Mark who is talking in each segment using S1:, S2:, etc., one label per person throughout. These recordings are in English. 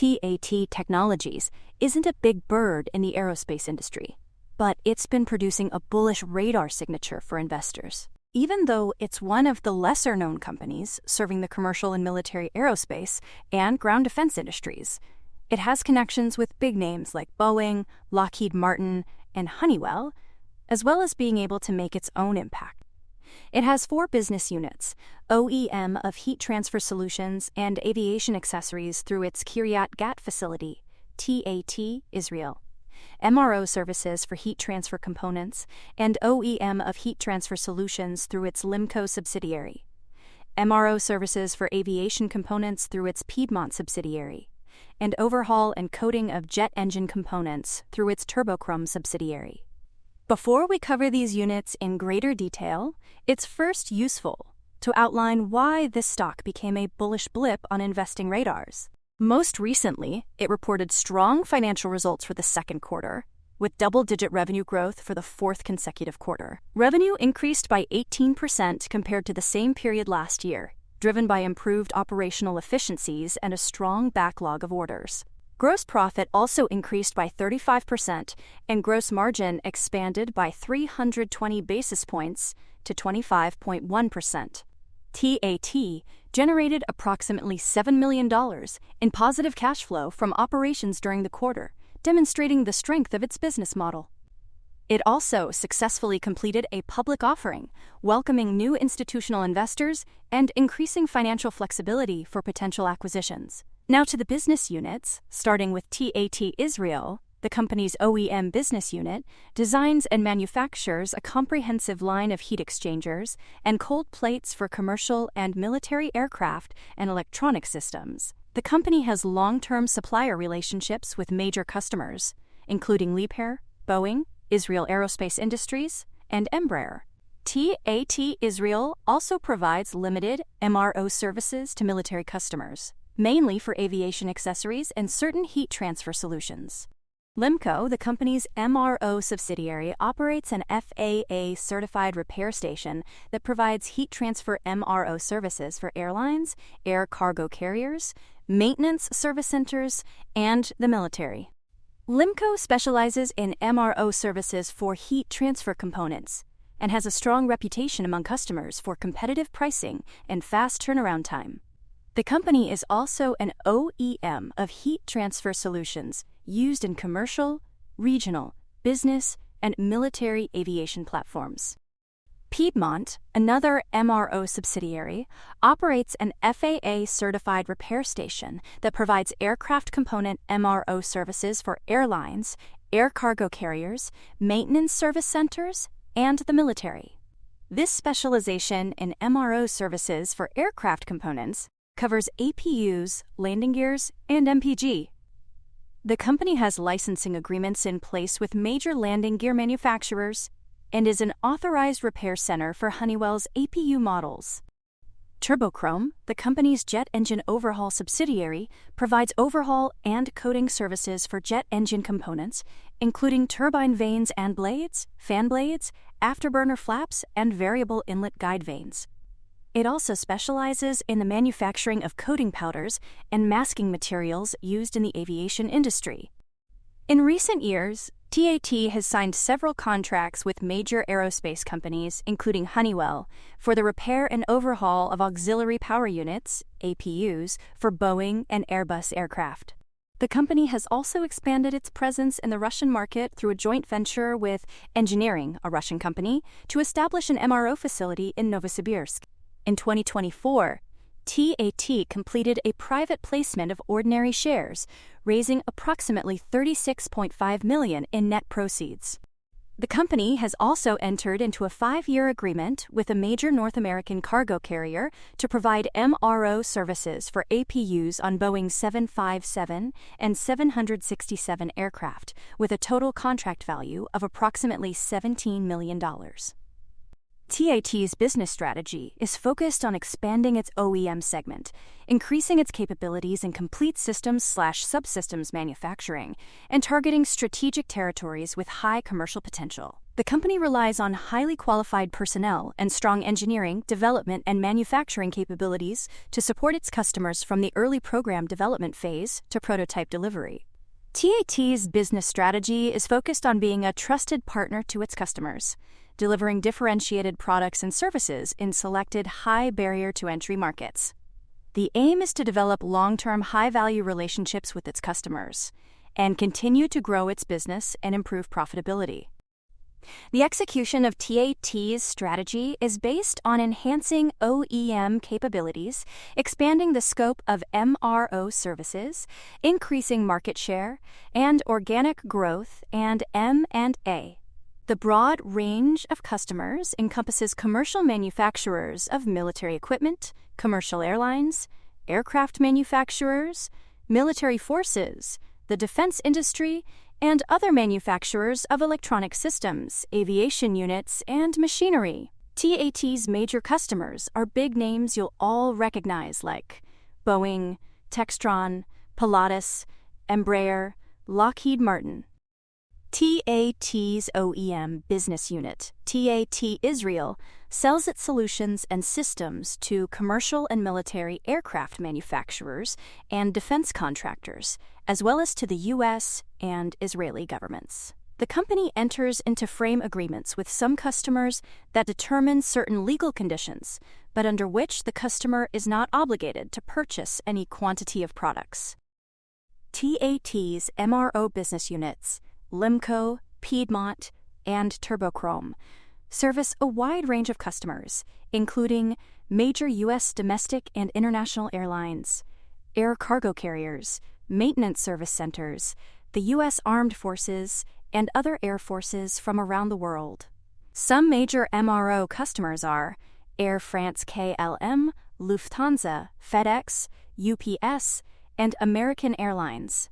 S1: TAT Technologies isn't a big bird in the aerospace industry, but it's been producing a bullish radar signature for investors. Even though it's one of the lesser-known companies serving the commercial and military aerospace and ground defense industries, it has connections with big names like Boeing, Lockheed Martin, and Honeywell, as well as being able to make its own impact. It has 4 business units: OEM of heat transfer solutions and aviation accessories through its Kiryat Gat facility, TAT, Israel; MRO services for heat transfer components, and OEM of heat transfer solutions through its Limco subsidiary; MRO services for aviation components through its Piedmont subsidiary; and overhaul and coating of jet engine components through its Turbochrome subsidiary. Before we cover these units in greater detail, it's first useful to outline why this stock became a bullish blip on investing radars. Most recently, it reported strong financial results for the second quarter, with double-digit revenue growth for the 4th consecutive quarter. Revenue increased by 18% compared to the same period last year, driven by improved operational efficiencies and a strong backlog of orders. Gross profit also increased by 35%, and gross margin expanded by 320 basis points to 25.1%. TAT generated approximately $7 million in positive cash flow from operations during the quarter, demonstrating the strength of its business model. It also successfully completed a public offering, welcoming new institutional investors and increasing financial flexibility for potential acquisitions. Now to the business units, starting with TAT Israel. The company's OEM business unit designs and manufactures a comprehensive line of heat exchangers and cold plates for commercial and military aircraft and electronic systems. The company has long-term supplier relationships with major customers, including Liebherr, Boeing, Israel Aerospace Industries, and Embraer. TAT Israel also provides limited MRO services to military customers, mainly for aviation accessories and certain heat transfer solutions. Limco, the company's MRO subsidiary, operates an FAA-certified repair station that provides heat transfer MRO services for airlines, air cargo carriers, maintenance service centers, and the military. Limco specializes in MRO services for heat transfer components and has a strong reputation among customers for competitive pricing and fast turnaround time. The company is also an OEM of heat transfer solutions used in commercial, regional, business, and military aviation platforms. Piedmont, another MRO subsidiary, operates an FAA-certified repair station that provides aircraft component MRO services for airlines, air cargo carriers, maintenance service centers, and the military. This specialization in MRO services for aircraft components covers APUs, landing gears, and MPG. The company has licensing agreements in place with major landing gear manufacturers and is an authorized repair center for Honeywell's APU models. Turbochrome, the company's jet engine overhaul subsidiary, provides overhaul and coating services for jet engine components, including turbine vanes and blades, fan blades, afterburner flaps, and variable inlet guide vanes. It also specializes in the manufacturing of coating powders and masking materials used in the aviation industry. In recent years, TAT has signed several contracts with major aerospace companies, including Honeywell, for the repair and overhaul of auxiliary power units, APUs, for Boeing and Airbus aircraft. The company has also expanded its presence in the Russian market through a joint venture with Engineering, a Russian company, to establish an MRO facility in Novosibirsk. In 2024, TAT completed a private placement of ordinary shares, raising approximately $36.5 million in net proceeds. The company has also entered into a 5-year agreement with a major North American cargo carrier to provide MRO services for APUs on Boeing 757 and 767 aircraft, with a total contract value of approximately $17 million. TAT's business strategy is focused on expanding its OEM segment, increasing its capabilities in complete systems/subsystems manufacturing, and targeting strategic territories with high commercial potential. The The company relies on highly qualified personnel and strong engineering, development, and manufacturing capabilities to support its customers from the early program development phase to prototype delivery. TAT's business strategy is focused on being a trusted partner to its customers, delivering differentiated products and services in selected high barrier-to-entry markets. The aim is to develop long-term high-value relationships with its customers and continue to grow its business and improve profitability. The execution of TAT's strategy is based on enhancing OEM capabilities, expanding the scope of MRO services, increasing market share, and organic growth and M&A. The broad range of customers encompasses commercial manufacturers of military equipment, commercial airlines, aircraft manufacturers, military forces, the defense industry, and other manufacturers of electronic systems, aviation units, and machinery. TAT's major customers are big names you'll all recognize like Boeing, Textron, Pilatus, Embraer, Lockheed Martin. TAT's OEM business unit, TAT Israel, sells its solutions and systems to commercial and military aircraft manufacturers and defense contractors, as well as to the U.S. and Israeli governments. The company enters into frame agreements with some customers that determine certain legal conditions, but under which the customer is not obligated to purchase any quantity of products. TAT's MRO business units, Limco, Piedmont, and Turbochrome, service a wide range of customers, including major U.S. domestic and international airlines, air cargo carriers, maintenance service centers, the U.S. Armed Forces, and other air forces from around the world. Some major MRO customers are Air France-KLM, Lufthansa, FedEx, UPS, and American Airlines.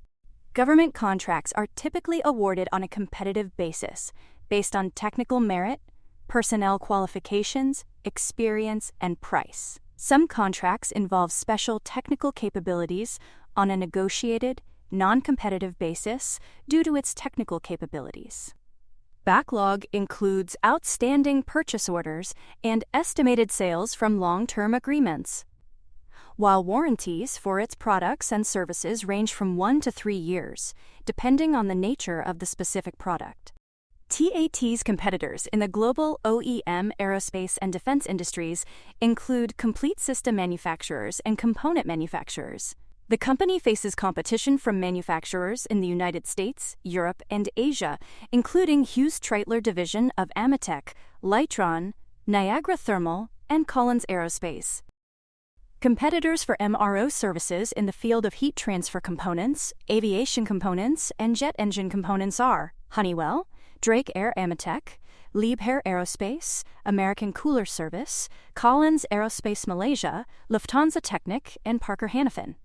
S1: Government contracts are typically awarded on a competitive basis, based on technical merit, personnel qualifications, experience, and price. Some contracts involve special technical capabilities on a negotiated, non-competitive basis due to its technical capabilities. Backlog includes outstanding purchase orders and estimated sales from long-term agreements, while warranties for its products and services range from 1 to 3 years, depending on the nature of the specific product. TAT's competitors in the global OEM, aerospace, and defense industries include complete system manufacturers and component manufacturers. The company faces competition from manufacturers in the United States, Europe, and Asia, including Hughes-Treitler division of Amitech, Lightron, Niagara Thermal, and Collins Aerospace. Competitors for MRO services in the field of heat transfer components, aviation components, and jet engine components are Honeywell, Drake Air Amitech, Liebherr Aerospace, American Cooler Service, Collins Aerospace Malaysia, Lufthansa Technik, and Parker Hannifin.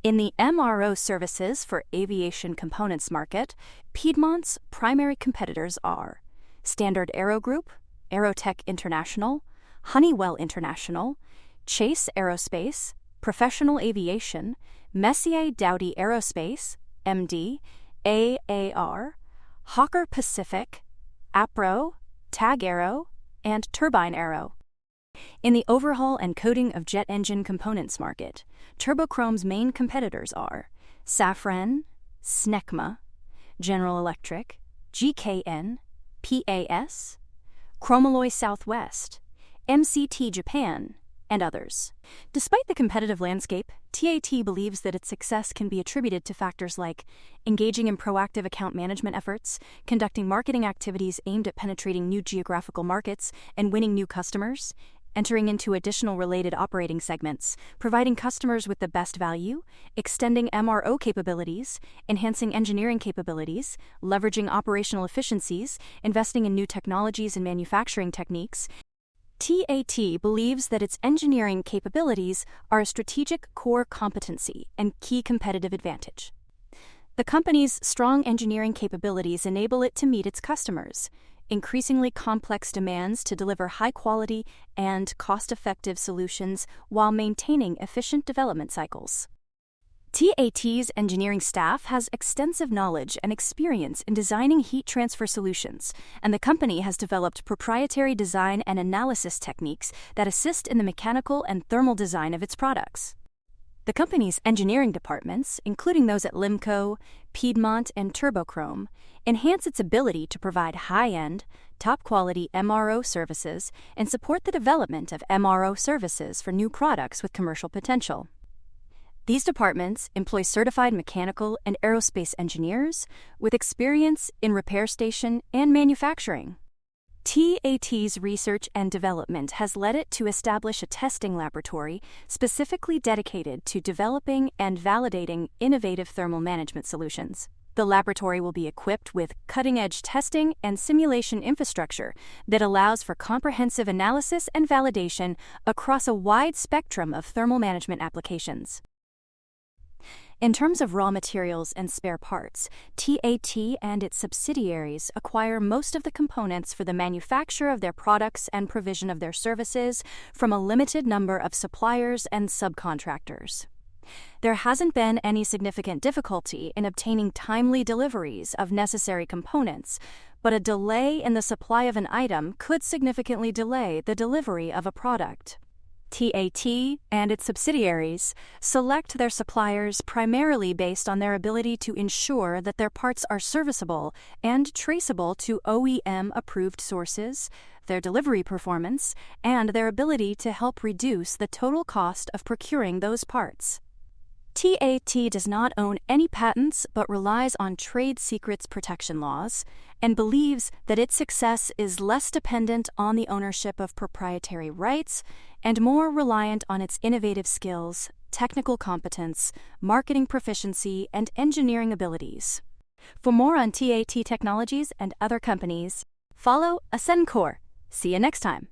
S1: In the MRO services for aviation components market, Piedmont's primary competitors are Standard Aero Group, Aerotech International, Honeywell International, Chase Aerospace, Professional Aviation, Messier Dowty Aerospace, MD, AAR, Hawker Pacific, APRO, TAG Aero, and Turbine Aero. In the overhaul and coating of jet engine components market, Turbochrome's main competitors are Safran, Snecma, General Electric, GKN, PAS, Chromaloy Southwest, MCT Japan, and others. Despite the competitive landscape, TAT believes that its success can be attributed to factors like engaging in proactive account management efforts, conducting marketing activities aimed at penetrating new geographical markets and winning new customers, entering into additional related operating segments, providing customers with the best value, extending MRO capabilities, enhancing engineering capabilities, leveraging operational efficiencies, investing in new technologies and manufacturing techniques. TAT believes that its engineering capabilities are a strategic core competency and key competitive advantage. The company's strong engineering capabilities enable it to meet its customers' increasingly complex demands to deliver high-quality and cost-effective solutions while maintaining efficient development cycles. TAT's engineering staff has extensive knowledge and experience in designing heat transfer solutions, and the company has developed proprietary design and analysis techniques that assist in the mechanical and thermal design of its products. The company's engineering departments, including those at Limco, Piedmont, and Turbochrome, enhance its ability to provide high-end, top-quality MRO services and support the development of MRO services for new products with commercial potential. These departments employ certified mechanical and aerospace engineers with experience in repair station and manufacturing. TAT's research and development has led it to establish a testing laboratory specifically dedicated to developing and validating innovative thermal management solutions. The laboratory will be equipped with cutting-edge testing and simulation infrastructure that allows for comprehensive analysis and validation across a wide spectrum of thermal management applications. In terms of raw materials and spare parts, TAT and its subsidiaries acquire most of the components for the manufacture of their products and provision of their services from a limited number of suppliers and subcontractors. There hasn't been any significant difficulty in obtaining timely deliveries of necessary components, but a delay in the supply of an item could significantly delay the delivery of a product. TAT and its subsidiaries select their suppliers primarily based on their ability to ensure that their parts are serviceable and traceable to OEM-approved sources, their delivery performance, and their ability to help reduce the total cost of procuring those parts. TAT does not own any patents but relies on trade secrets protection laws and believes that its success is less dependent on the ownership of proprietary rights and more reliant on its innovative skills, technical competence, marketing proficiency, and engineering abilities. For more on TAT technologies and other companies, follow Ascencore. See you next time.